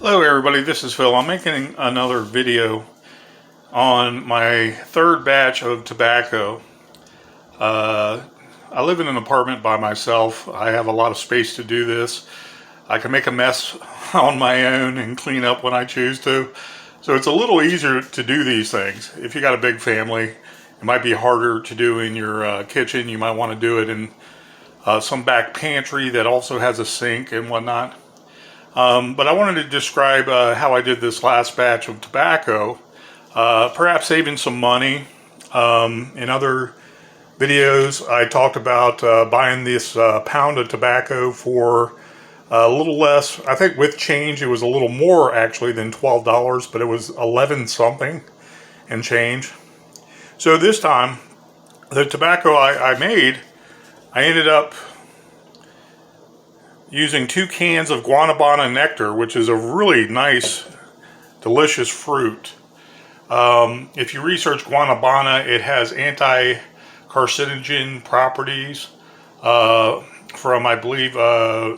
Hello everybody, this is Phil. I'm making another video on my third batch of tobacco. I live in an apartment by myself. I have a lot of space to do this. I can make a mess on my own and clean up when I choose to. So it's a little easier to do these things. If you got a big family, it might be harder to do in your kitchen. You might want to do it in some back pantry that also has a sink and whatnot. But I wanted to describe how I did this last batch of tobacco, perhaps saving some money. In other videos, I talked about buying this pound of tobacco for a little less. I think with change, it was a little more actually than $12, but it was 11 something and change. So this time, the tobacco I made, I ended up using 2 cans of Guanabana nectar, which is a really nice, delicious fruit. If you research Guanabana, it has anti-carcinogen properties from, I believe,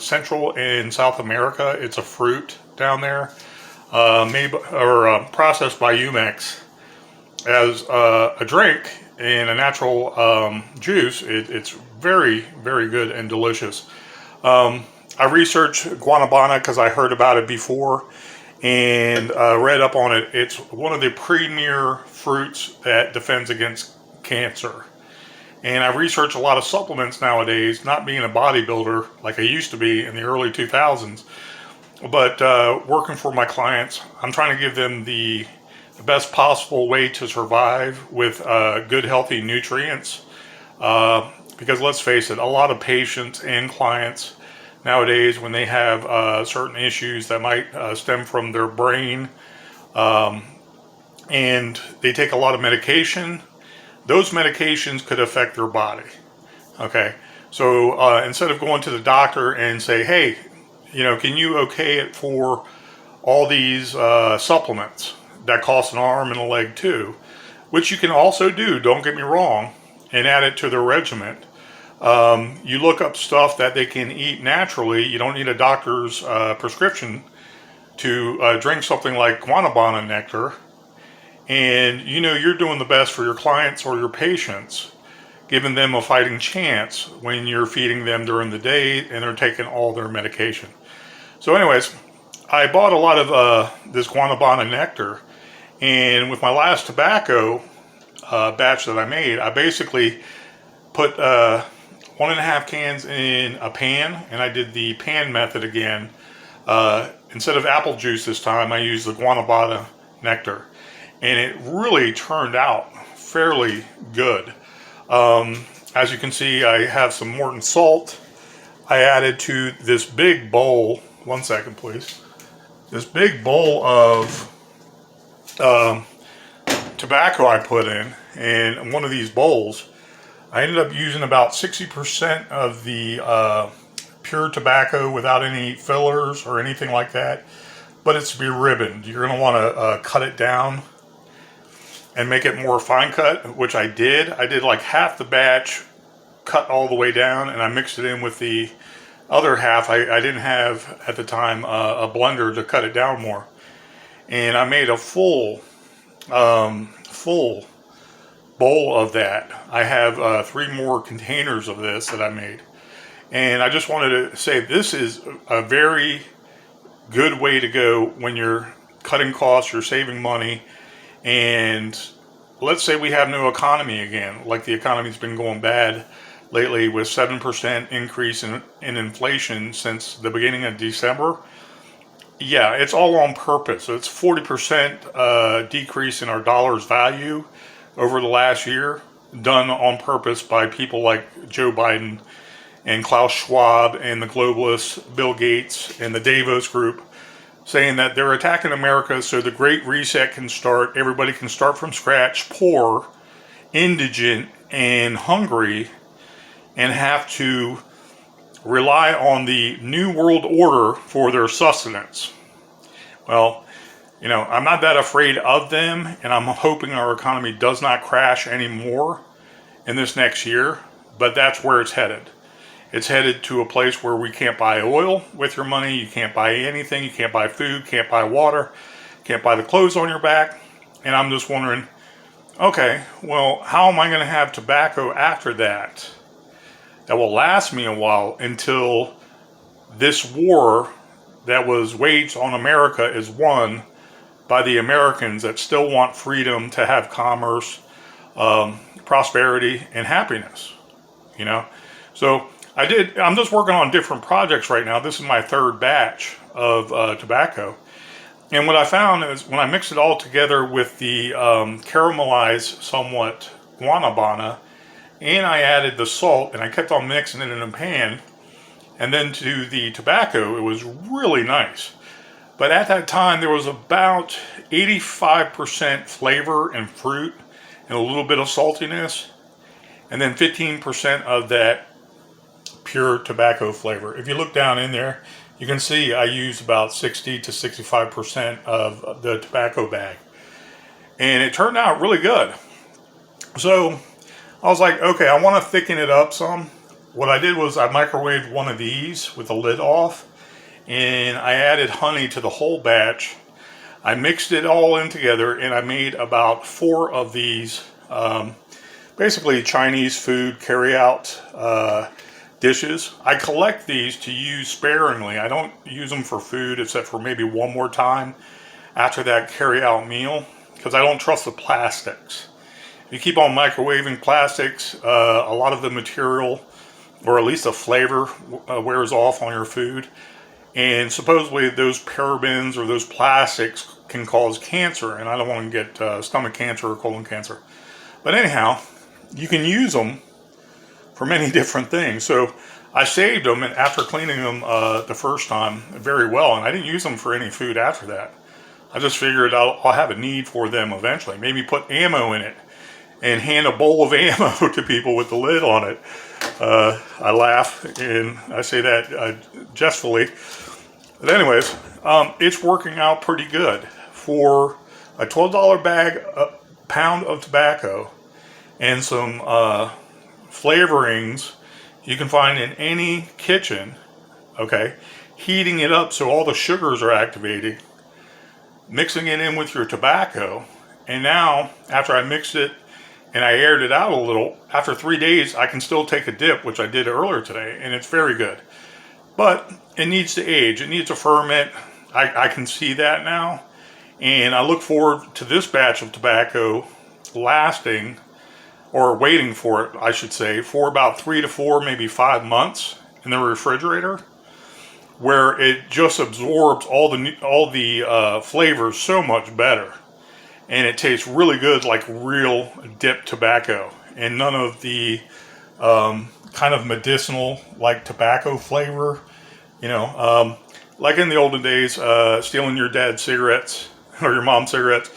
Central and South America. It's a fruit down there, processed by Umex as a drink and a natural juice. It's very, very good and delicious. I researched Guanabana because I heard about it before and read up on it. It's one of the premier fruits that defends against cancer. And I research a lot of supplements nowadays, not being a bodybuilder like I used to be in the early 2000s, but working for my clients. I'm trying to give them the best possible way to survive with good, healthy nutrients. Because let's face it, a lot of patients and clients nowadays, when they have certain issues that might stem from their brain, and they take a lot of medication, those medications could affect their body. Okay, so instead of going to the doctor and say, hey, can you okay it for all these supplements that cost an arm and a leg too, which you can also do, don't get me wrong, and add it to their regimen. You look up stuff that they can eat naturally. You don't need a doctor's prescription to drink something like Guanabana nectar. And you're doing the best for your clients or your patients, giving them a fighting chance when you're feeding them during the day and they're taking all their medication. So anyways, I bought a lot of this Guanabana nectar. And with my last tobacco batch that I made, I basically put 1.5 cans in a pan, and I did the pan method again. Instead of apple juice this time, I used the Guanabana nectar, and it really turned out fairly good. As you can see, I have some Morton salt. I added to this big bowl, 1 second please, this big bowl of tobacco I put in one of these bowls. I ended up using about 60% of the pure tobacco without any fillers or anything like that. But it's be-ribboned. You're going to want to cut it down and make it more fine cut, which I did. I did like half the batch, cut all the way down, and I mixed it in with the other half. I didn't have, at the time, a blender to cut it down more. And I made a full bowl of that. I have 3 more containers of this that I made, and I just wanted to say this is a very good way to go when you're cutting costs, you're saving money, and let's say we have no economy again, like the economy's been going bad lately with 7% increase in inflation since the beginning of December. Yeah, it's all on purpose. It's 40% decrease in our dollar's value over the last year, done on purpose by people like Joe Biden and Klaus Schwab and the globalists, Bill Gates and the Davos group, saying that they're attacking America so the Great Reset can start. Everybody can start from scratch, poor, indigent, and hungry, and have to rely on the New World Order for their sustenance. Well, I'm not that afraid of them, and I'm hoping our economy does not crash anymore in this next year, but that's where it's headed. It's headed to a place where we can't buy oil with your money. You can't buy anything. You can't buy food, can't buy water, can't buy the clothes on your back. And I'm just wondering, okay, well, how am I going to have tobacco after that will last me a while until this war that was waged on America is won by the Americans that still want freedom to have commerce, prosperity, and happiness, you know? So I'm just working on different projects right now. This is my third batch of tobacco. And what I found is when I mixed it all together with the caramelized somewhat guanabana, and I added the salt, and I kept on mixing it in a pan, and then to the tobacco, it was really nice. But at that time, there was about 85% flavor and fruit and a little bit of saltiness, and then 15% of that pure tobacco flavor. If you look down in there, you can see I use about 60 to 65% of the tobacco bag. And it turned out really good. So I was like, okay, I want to thicken it up some. What I did was I microwaved one of these with the lid off, and I added honey to the whole batch. I mixed it all in together, and I made about 4 of these, basically Chinese food carry-out dishes. I collect these to use sparingly. I don't use them for food except for maybe one more time after that carry-out meal, because I don't trust the plastics. You keep on microwaving plastics, a lot of the material, or at least the flavor, wears off on your food. And supposedly those parabens or those plastics can cause cancer, and I don't want to get stomach cancer or colon cancer. But anyhow, you can use them for many different things. So I saved them, and after cleaning them the first time very well, and I didn't use them for any food after that. I just figured I'll have a need for them eventually. Maybe put ammo in it and hand a bowl of ammo to people with the lid on it. I laugh, and I say that jestfully. But anyways, it's working out pretty good. For a $12 bag, a pound of tobacco, and some flavorings you can find in any kitchen, okay? Heating it up so all the sugars are activated, mixing it in with your tobacco, and now, after I mixed it and I aired it out a little, after 3 days, I can still take a dip, which I did earlier today, and it's very good. But it needs to age. It needs to ferment. I can see that now. And I look forward to this batch of tobacco lasting, or waiting for it, I should say, for about 3 to 4, maybe 5 months in the refrigerator, where it just absorbs all the flavors so much better. And it tastes really good, like real dip tobacco, and none of the kind of medicinal like tobacco flavor, like in the olden days, stealing your dad's cigarettes or your mom's cigarettes.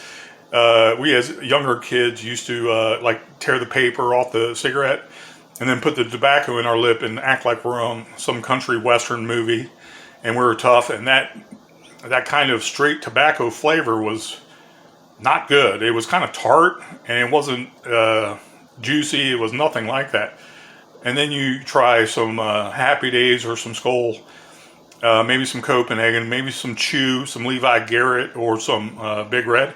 We as younger kids used to like tear the paper off the cigarette and then put the tobacco in our lip and act like we're on some country western movie and we were tough. And that kind of straight tobacco flavor was not good. It was kind of tart, and it wasn't juicy. It was nothing like that. And then you try some Happy Days or some Skoal, maybe some Copenhagen, maybe some Chew, some Levi Garrett, or some Big Red.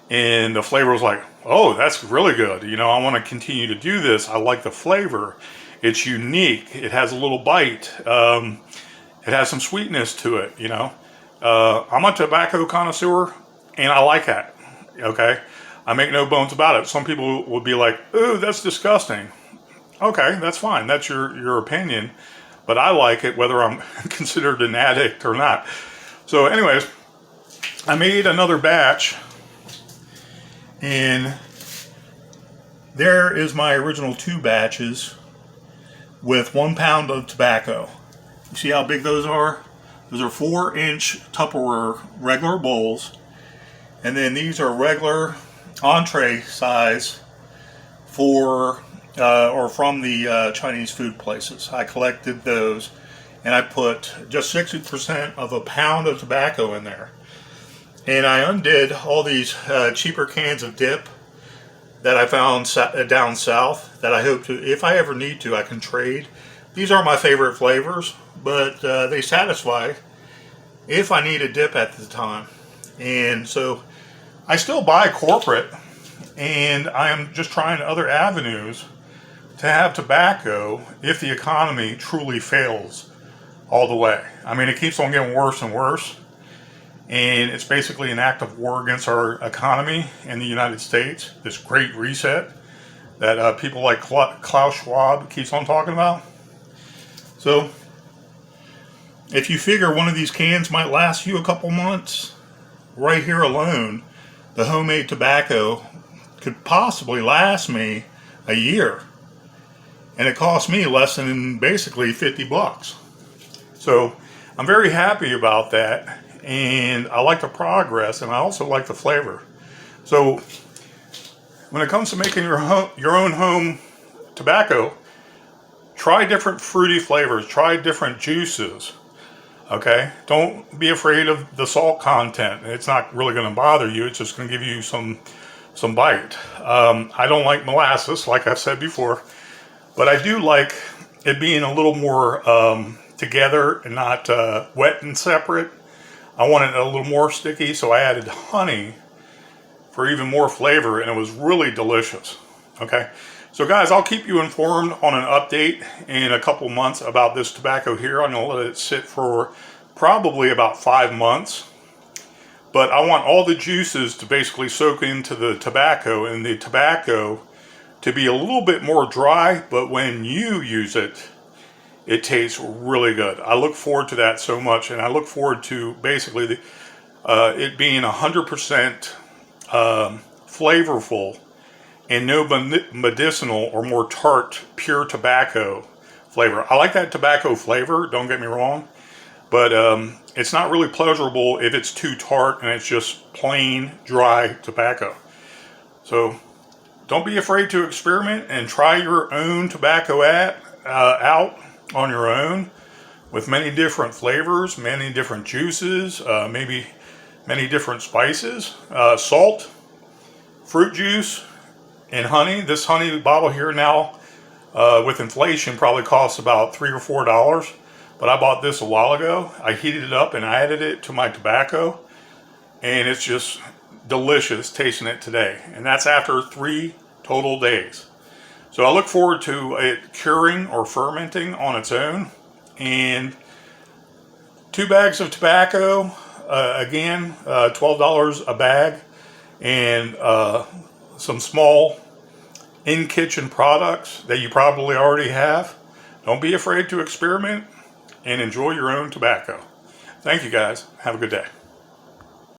And the flavor was like, oh, that's really good. I want to continue to do this. I like the flavor. It's unique. It has a little bite. It has some sweetness to it, I'm a tobacco connoisseur, and I like that. Okay, I make no bones about it. Some people would be like, "Ooh, that's disgusting." Okay, that's fine. That's your opinion, but I like it whether I'm considered an addict or not. So, anyways, I made another batch, and there is my original 2 batches with 1 pound of tobacco. You see how big those are? Those are 4-inch Tupperware regular bowls. And then these are regular entree size for or from the Chinese food places. I collected those, and I put just 60% of a pound of tobacco in there. And I undid all these cheaper cans of dip that I found down south that I hope to, if I ever need to, I can trade. These are my favorite flavors, but they satisfy if I need a dip at the time. And so I still buy corporate, and I am just trying other avenues to have tobacco if the economy truly fails all the way. I mean, it keeps on getting worse and worse, and it's basically an act of war against our economy in the United States, this great reset that people like Klaus Schwab keeps on talking about. So if you figure one of these cans might last you a couple months, right here alone, the homemade tobacco could possibly last me a year. And it cost me less than basically 50 bucks. So I'm very happy about that. And I like the progress, and I also like the flavor. So when it comes to making your own home tobacco, try different fruity flavors, try different juices. Okay, don't be afraid of the salt content. It's not really going to bother you. It's just going to give you some bite. I don't like molasses, like I've said before, but I do like it being a little more together and not wet and separate. I wanted it a little more sticky, so I added honey for even more flavor, and it was really delicious. Okay, so guys, I'll keep you informed on an update in a couple months about this tobacco here. I'm going to let it sit for probably about 5 months. But I want all the juices to basically soak into the tobacco, and the tobacco to be a little bit more dry, but when you use it, it tastes really good. I look forward to that so much, and I look forward to basically it being 100% flavorful and no medicinal or more tart pure tobacco flavor. I like that tobacco flavor, don't get me wrong, but it's not really pleasurable if it's too tart and it's just plain dry tobacco. So don't be afraid to experiment and try your own tobacco out on your own with many different flavors, many different juices, maybe many different spices, salt, fruit juice, and honey. This honey bottle here now, with inflation, probably costs about $3 or $4. But I bought this a while ago. I heated it up and I added it to my tobacco, and it's just delicious tasting it today. And that's after 3 total days. So I look forward to it curing or fermenting on its own. And 2 bags of tobacco, again, $12 a bag, and some small in-kitchen products that you probably already have. Don't be afraid to experiment and enjoy your own tobacco. Thank you guys. Have a good day.